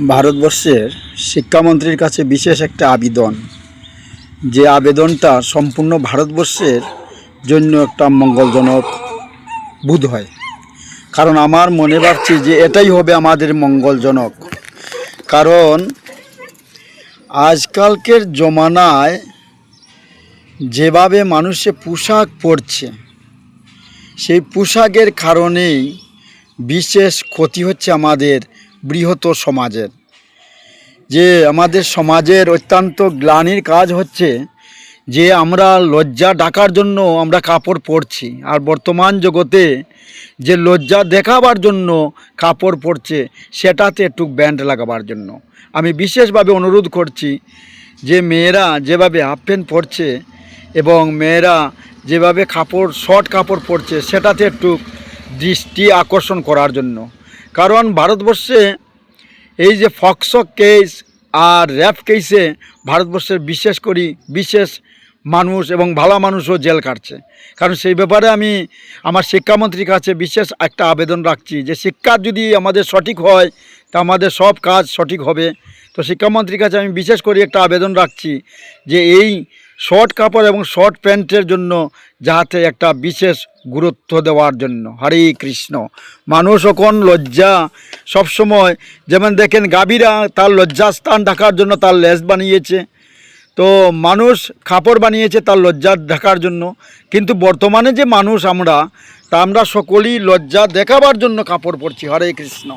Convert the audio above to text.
ভারতবর্ষের শিক্ষামন্ত্রীর কাছে বিশেষ একটা আবেদন, যে আবেদনটা সম্পূর্ণ ভারতবর্ষের জন্য একটা মঙ্গলজনক বোধ হয়। কারণ আমার মনে ভাবছি যে এটাই হবে আমাদের মঙ্গলজনক। কারণ আজকালকের জমানায় যেভাবে মানুষে পোশাক পরছে, সেই পোশাকের কারণেই বিশেষ ক্ষতি হচ্ছে আমাদের বৃহত্তর সমাজের। যে আমাদের সমাজের অত্যন্ত গ্লানির কাজ হচ্ছে যে আমরা লজ্জা ঢাকার জন্য আমরা কাপড় পরছি, আর বর্তমান জগতে যে লজ্জা দেখাবার জন্য কাপড় পরছে সেটাতে একটু ব্যান্ড লাগাবার জন্য আমি বিশেষভাবে অনুরোধ করছি যে মেয়েরা যেভাবে হাফ প্যান্ট পরছে এবং মেয়েরা যেভাবে কাপড় শর্ট কাপড় পরছে সেটাতে একটু দৃষ্টি আকর্ষণ করার জন্য। কারণ ভারতবর্ষে এই যে ফক্সো কেস আর র্যাপ কেসে ভারতবর্ষের বিশেষ মানুষ এবং ভালো মানুষও জেল কাটছে। কারণ সেই ব্যাপারে আমি আমার শিক্ষামন্ত্রীর কাছে বিশেষ একটা আবেদন রাখছি যে শিক্ষা যদি আমাদের সঠিক হয় তা আমাদের সব কাজ সঠিক হবে। তো শিক্ষামন্ত্রীর কাছে আমি বিশেষ করে একটা আবেদন রাখছি যে এই শর্ট কাপড় এবং শর্ট প্যান্টের জন্য যাতে একটা বিশেষ গুরুত্ব দেওয়ার জন্য। হরে কৃষ্ণ। মানুষ এখন লজ্জা সবসময়, যেমন দেখেন গাভীরা তার লজ্জাস্থান ঢাকার জন্য তার লেজ বানিয়েছে, তো মানুষ কাপড় বানিয়েছে তার লজ্জা ঢাকার জন্য। কিন্তু বর্তমানে যে মানুষ আমরা সকলেই লজ্জা দেখাবার জন্য কাপড় পরছি। হরে কৃষ্ণ।